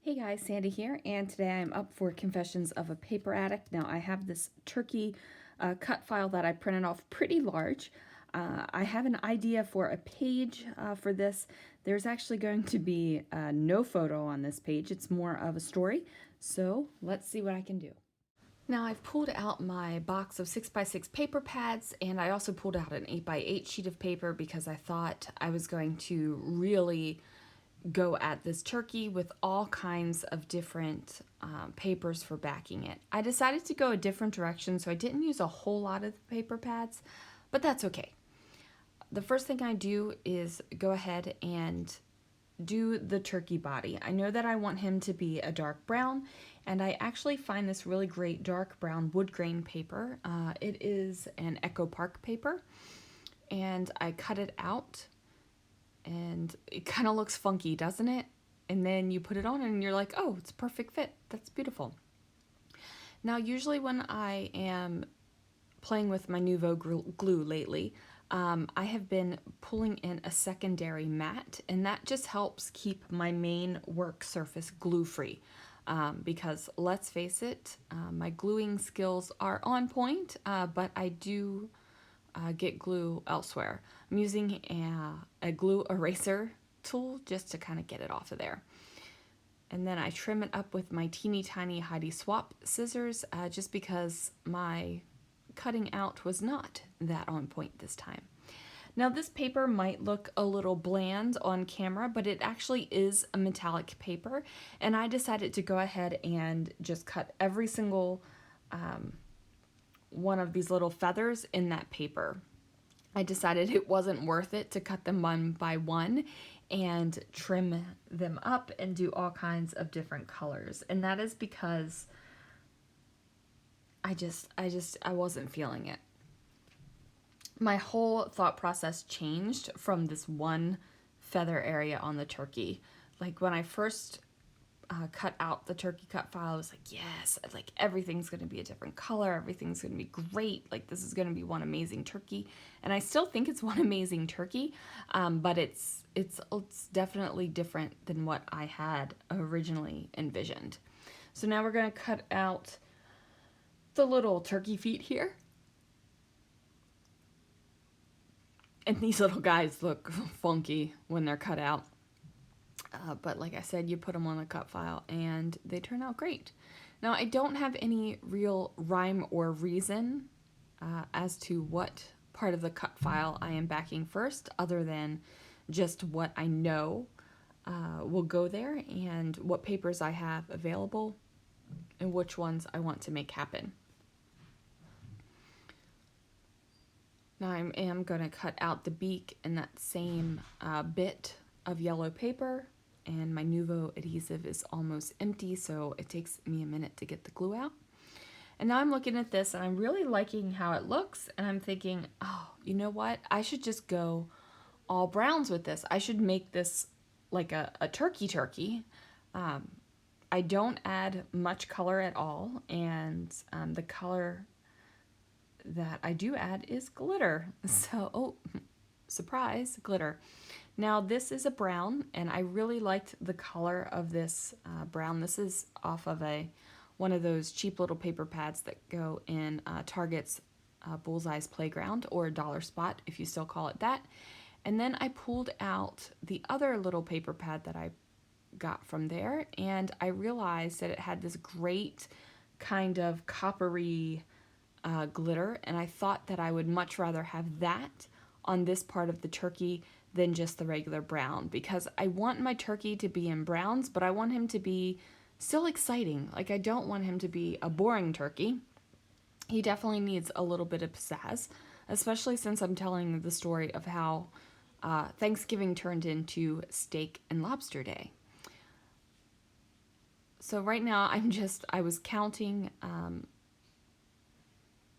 Hey guys, Sandy here, and today I'm up for Confessions of a Paper Addict. Now I have this turkey cut file that I printed off pretty large. I have an idea for a page for this. There's actually going to be no photo on this page. It's more of a story, so let's see what I can do. Now I've pulled out my box of 6x6 paper pads, and I also pulled out an 8x8 sheet of paper because I thought I was going to really go at this turkey with all kinds of different papers for backing it. I decided to go a different direction, so I didn't use a whole lot of the paper pads, but that's okay. The first thing I do is go ahead and do the turkey body. I know that I want him to be a dark brown, and I actually find this really great dark brown wood grain paper. It is an Echo Park paper, and I cut it out, and it kind of looks funky, doesn't it? And then you put it on and you're like, oh, it's a perfect fit. That's beautiful. Now, usually when I am playing with my Nuvo glue lately, I have been pulling in a secondary mat, and that just helps keep my main work surface glue-free. Because let's face it, my gluing skills are on point, but I do get glue elsewhere. I'm using a glue eraser tool just to kind of get it off of there. And then I trim it up with my teeny tiny Heidi Swap scissors just because my cutting out was not that on point this time. Now this paper might look a little bland on camera, but it actually is a metallic paper, and I decided to go ahead and just cut every single one of these little feathers in that paper. I decided it wasn't worth it to cut them one by one and trim them up and do all kinds of different colors. And that is because I wasn't feeling it. My whole thought process changed from this one feather area on the turkey. Like when I first cut out the turkey cut file, I was like, yes, like everything's going to be a different color, everything's going to be great, like this is going to be one amazing turkey. And I still think it's one amazing turkey, but it's definitely different than what I had originally envisioned. So now we're going to cut out the little turkey feet here. And these little guys look funky when they're cut out. But like I said, you put them on a cut file and they turn out great. Now, I don't have any real rhyme or reason as to what part of the cut file I am backing first, other than just what I know will go there and what papers I have available and which ones I want to make happen. Now I am going to cut out the beak in that same bit of yellow paper, and my Nuvo adhesive is almost empty, so it takes me a minute to get the glue out. And now I'm looking at this and I'm really liking how it looks, and I'm thinking, oh, you know what? I should just go all browns with this. I should make this like a turkey. I don't add much color at all, and the color that I do add is glitter. So, oh, surprise, glitter. Now this is a brown, and I really liked the color of this brown. This is off of one of those cheap little paper pads that go in Target's Bullseye's Playground, or Dollar Spot if you still call it that. And then I pulled out the other little paper pad that I got from there, and I realized that it had this great kind of coppery glitter, and I thought that I would much rather have that on this part of the turkey than just the regular brown, because I want my turkey to be in browns, but I want him to be still exciting. Like, I don't want him to be a boring turkey. He definitely needs a little bit of pizzazz, especially since I'm telling the story of how Thanksgiving turned into steak and lobster day. So right now I was counting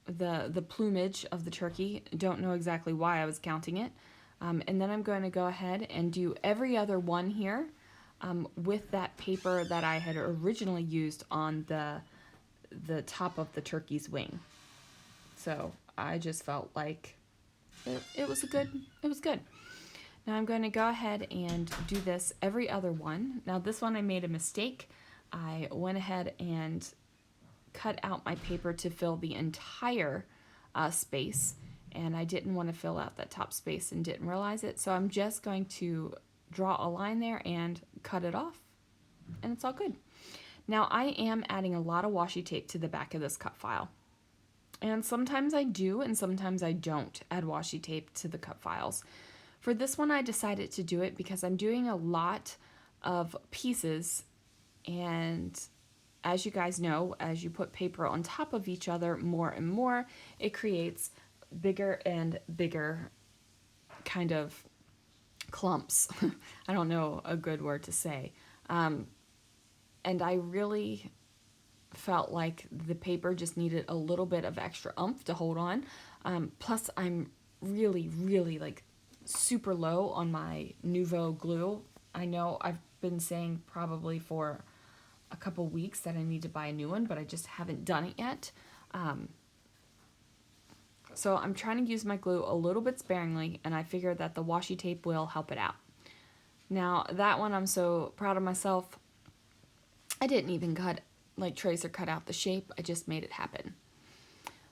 the plumage of the turkey. Don't know exactly why I was counting it. And then I'm going to go ahead and do every other one here with that paper that I had originally used on the top of the turkey's wing. So I just felt like it was good. Now I'm going to go ahead and do this every other one. Now this one I made a mistake. I went ahead and cut out my paper to fill the entire space, and I didn't want to fill out that top space and didn't realize it. So I'm just going to draw a line there and cut it off, and it's all good. Now I am adding a lot of washi tape to the back of this cut file. And sometimes I do and sometimes I don't add washi tape to the cut files. For this one I decided to do it because I'm doing a lot of pieces, and as you guys know, as you put paper on top of each other more and more, it creates bigger and bigger kind of clumps. I don't know a good word to say. And I really felt like the paper just needed a little bit of extra oomph to hold on. Plus I'm really like super low on my Nouveau glue. I know I've been saying probably for a couple weeks that I need to buy a new one, but I just haven't done it yet. So I'm trying to use my glue a little bit sparingly, and I figure that the washi tape will help it out. Now that one, I'm so proud of myself. I didn't even trace or cut out the shape. I just made it happen.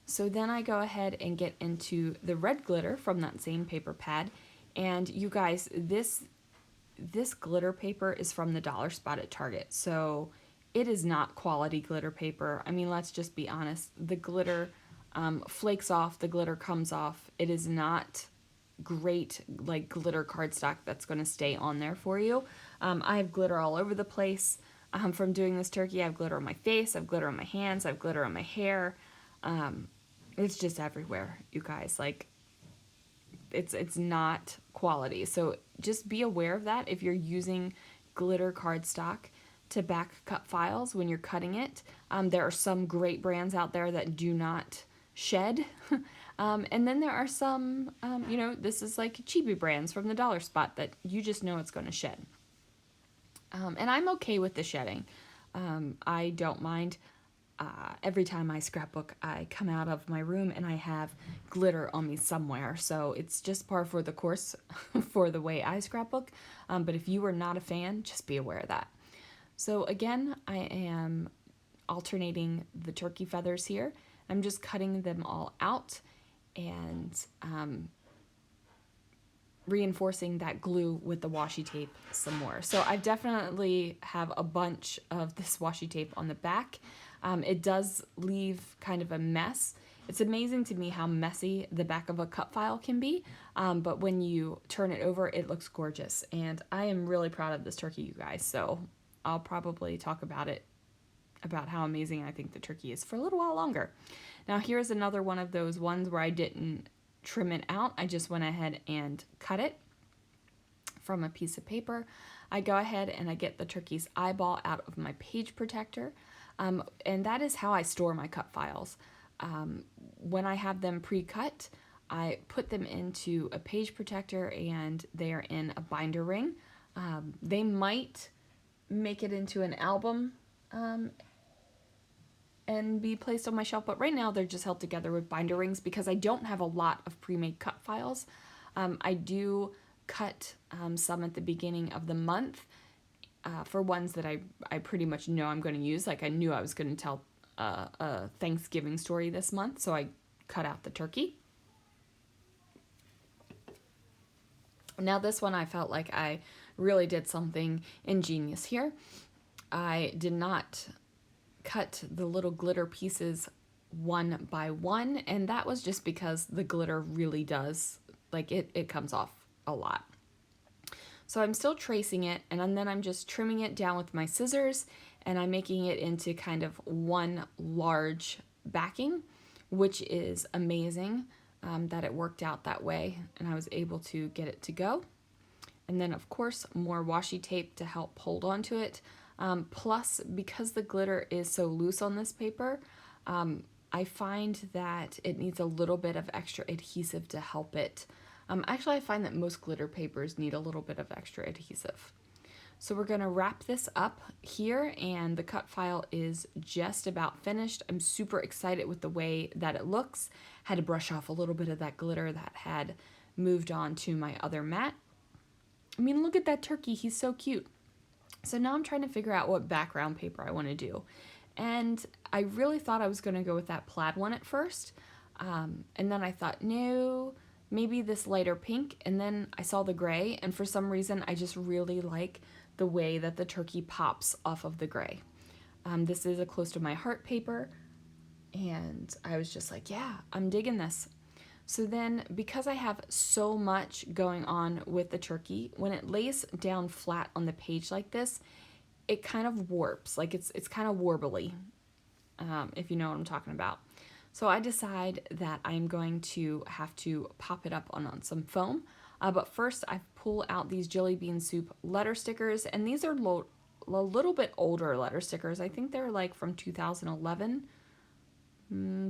So then I go ahead and get into the red glitter from that same paper pad. And you guys, this glitter paper is from the dollar spot at Target. So it is not quality glitter paper. I mean, let's just be honest. The glitter flakes off, the glitter comes off. It is not great like glitter cardstock that's going to stay on there for you. I have glitter all over the place from doing this turkey. I have glitter on my face, I have glitter on my hands, I have glitter on my hair. It's just everywhere, you guys. Like, it's not quality. So just be aware of that if you're using glitter cardstock to back cut files when you're cutting it. There are some great brands out there that do not shed. And then there are some, this is like cheapy brands from the dollar spot that you just know it's going to shed. And I'm okay with the shedding. I don't mind. Every time I scrapbook, I come out of my room and I have glitter on me somewhere. So it's just par for the course for the way I scrapbook. But if you are not a fan, just be aware of that. So again, I am alternating the turkey feathers here. I'm just cutting them all out and reinforcing that glue with the washi tape some more. So I definitely have a bunch of this washi tape on the back. It does leave kind of a mess. It's amazing to me how messy the back of a cut file can be, but when you turn it over, it looks gorgeous. And I am really proud of this turkey, you guys, so I'll probably talk about it, about how amazing I think the turkey is for a little while longer. Now here's another one of those ones where I didn't trim it out. I just went ahead and cut it from a piece of paper. I go ahead and I get the turkey's eyeball out of my page protector. And that is how I store my cut files. When I have them pre-cut, I put them into a page protector and they are in a binder ring. They might make it into an album and be placed on my shelf, but right now they're just held together with binder rings because I don't have a lot of pre-made cut files. I do cut some at the beginning of the month for ones that I pretty much know I'm going to use. Like I knew I was going to tell a Thanksgiving story this month, so I cut out the turkey. Now this one I felt like I really did something ingenious here. I did not cut the little glitter pieces one by one, and that was just because the glitter really does, like it comes off a lot. So I'm still tracing it, and then I'm just trimming it down with my scissors, and I'm making it into kind of one large backing, which is amazing that it worked out that way, and I was able to get it to go. And then, of course, more washi tape to help hold on to it. Plus, because the glitter is so loose on this paper, I find that it needs a little bit of extra adhesive to help it. Actually, I find that most glitter papers need a little bit of extra adhesive. So we're going to wrap this up here, and the cut file is just about finished. I'm super excited with the way that it looks. Had to brush off a little bit of that glitter that had moved on to my other mat. I mean, look at that turkey. He's so cute. So now I'm trying to figure out what background paper I want to do. And I really thought I was going to go with that plaid one at first. And then I thought, no, maybe this lighter pink. And then I saw the gray. And for some reason, I just really like the way that the turkey pops off of the gray. This is a close to my heart paper. And I was just like, yeah, I'm digging this. So then, because I have so much going on with the turkey, when it lays down flat on the page like this, it kind of warps, like it's kind of warbly, if you know what I'm talking about. So I decide that I'm going to have to pop it up on some foam. But first, I pull out these Jelly Bean Soup letter stickers, and these are a little bit older letter stickers. I think they're like from 2011.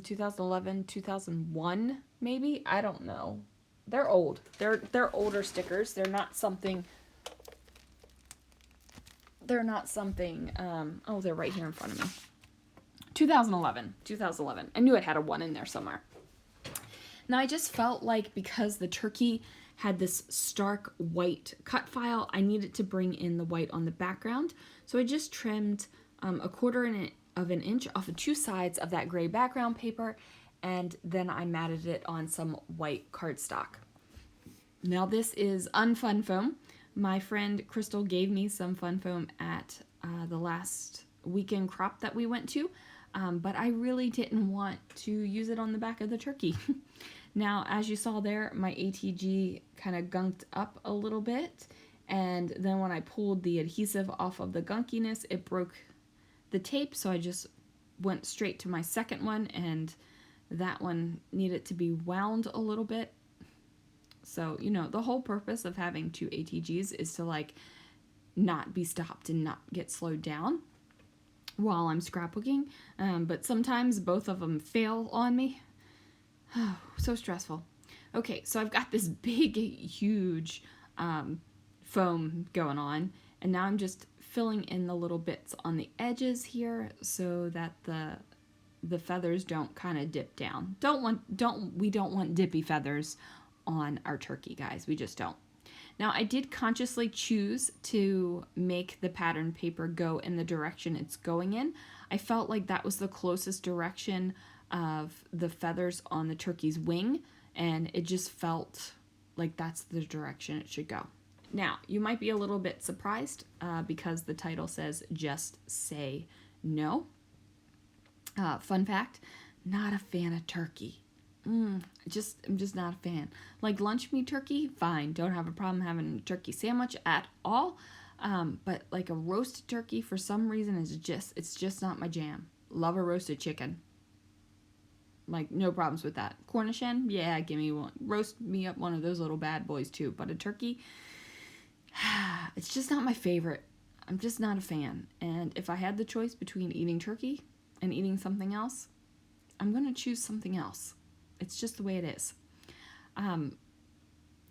2001 maybe, I don't know. They're old. They're older stickers. They're not something oh, they're right here in front of me. 2011. I knew it had a 1 in there somewhere. Now I just felt like because the turkey had this stark white cut file, I needed to bring in the white on the background. So I just trimmed a 1/4 of an inch off of 2 sides of that gray background paper, and then I matted it on some white cardstock. Now this is unfun foam. My friend Crystal gave me some fun foam at the last weekend crop that we went to, but I really didn't want to use it on the back of the turkey. Now, as you saw there, my ATG kind of gunked up a little bit, and then when I pulled the adhesive off of the gunkiness, it broke the tape, so I just went straight to my second one, and that one needed to be wound a little bit. So, you know, the whole purpose of having 2 ATGs is to like not be stopped and not get slowed down while I'm scrapbooking, but sometimes both of them fail on me. Oh, so stressful. Okay, so I've got this big, huge foam going on, and now I'm just filling in the little bits on the edges here so that the feathers don't kind of dip down. We don't want dippy feathers on our turkey, guys. We just don't. Now, I did consciously choose to make the pattern paper go in the direction it's going in. I felt like that was the closest direction of the feathers on the turkey's wing, and it just felt like that's the direction it should go. Now, you might be a little bit surprised because the title says Just Say No. Fun fact, not a fan of turkey. I'm just not a fan. Like lunch meat turkey, fine. Don't have a problem having a turkey sandwich at all. But like a roasted turkey for some reason it's just not my jam. Love a roasted chicken. Like no problems with that. Cornish hen, yeah, give me one. Roast me up one of those little bad boys too. But a turkey, it's just not my favorite. I'm just not a fan. And if I had the choice between eating turkey and eating something else, I'm going to choose something else. It's just the way it is. And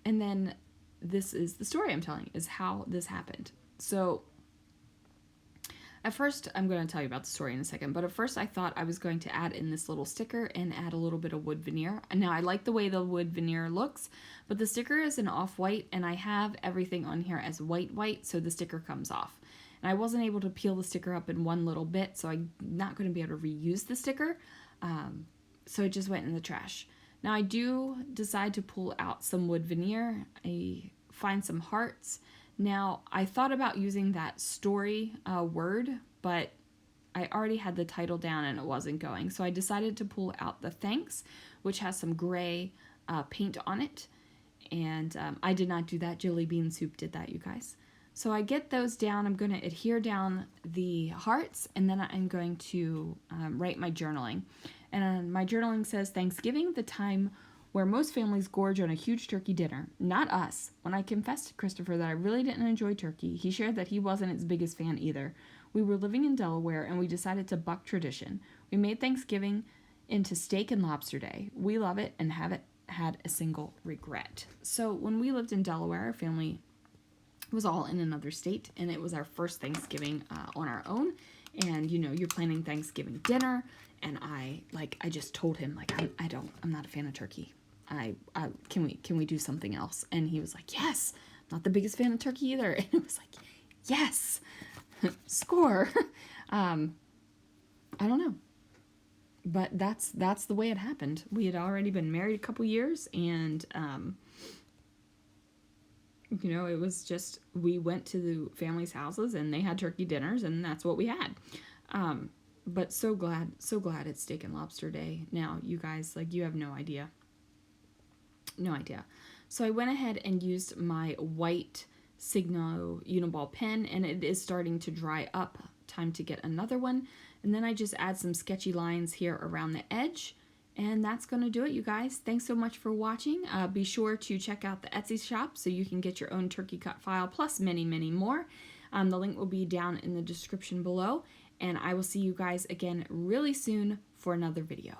then this is the story I'm telling, is how this happened. So at first, I'm going to tell you about the story in a second, but at first I thought I was going to add in this little sticker and add a little bit of wood veneer. And now I like the way the wood veneer looks, but the sticker is an off-white, and I have everything on here as white, so the sticker comes off. And I wasn't able to peel the sticker up in one little bit, so I'm not going to be able to reuse the sticker. So it just went in the trash. Now I do decide to pull out some wood veneer. I find some hearts. Now I thought about using that story word, but I already had the title down and it wasn't going. So I decided to pull out the thanks, which has some gray paint on it. And I did not do that. Jelly Bean Soup did that, you guys. So I get those down. I'm going to adhere down the hearts, and then I'm going to write my journaling. And my journaling says, Thanksgiving, the time where most families gorge on a huge turkey dinner. Not us. When I confessed to Christopher that I really didn't enjoy turkey, he shared that he wasn't its biggest fan either. We were living in Delaware, and we decided to buck tradition. We made Thanksgiving into steak and lobster day. We love it and haven't had a single regret. So when we lived in Delaware, our family was all in another state, and it was our first Thanksgiving on our own. And you know, you're planning Thanksgiving dinner, and I just told him, like, I'm not a fan of turkey. Can we do something else? And he was like, yes, not the biggest fan of turkey either. And it was like, yes, score. I don't know. But that's the way it happened. We had already been married a couple years, and you know, it was just, we went to the family's houses and they had turkey dinners, and that's what we had. But so glad it's steak and lobster day now, you guys. Like, you have no idea. No idea. So I went ahead and used my white Signo Uniball pen, and it is starting to dry up. Time to get another one. And then I just add some sketchy lines here around the edge. And that's going to do it, you guys. Thanks so much for watching. Be sure to check out the Etsy shop so you can get your own turkey cut file, plus many, many more. The link will be down in the description below. And I will see you guys again really soon for another video.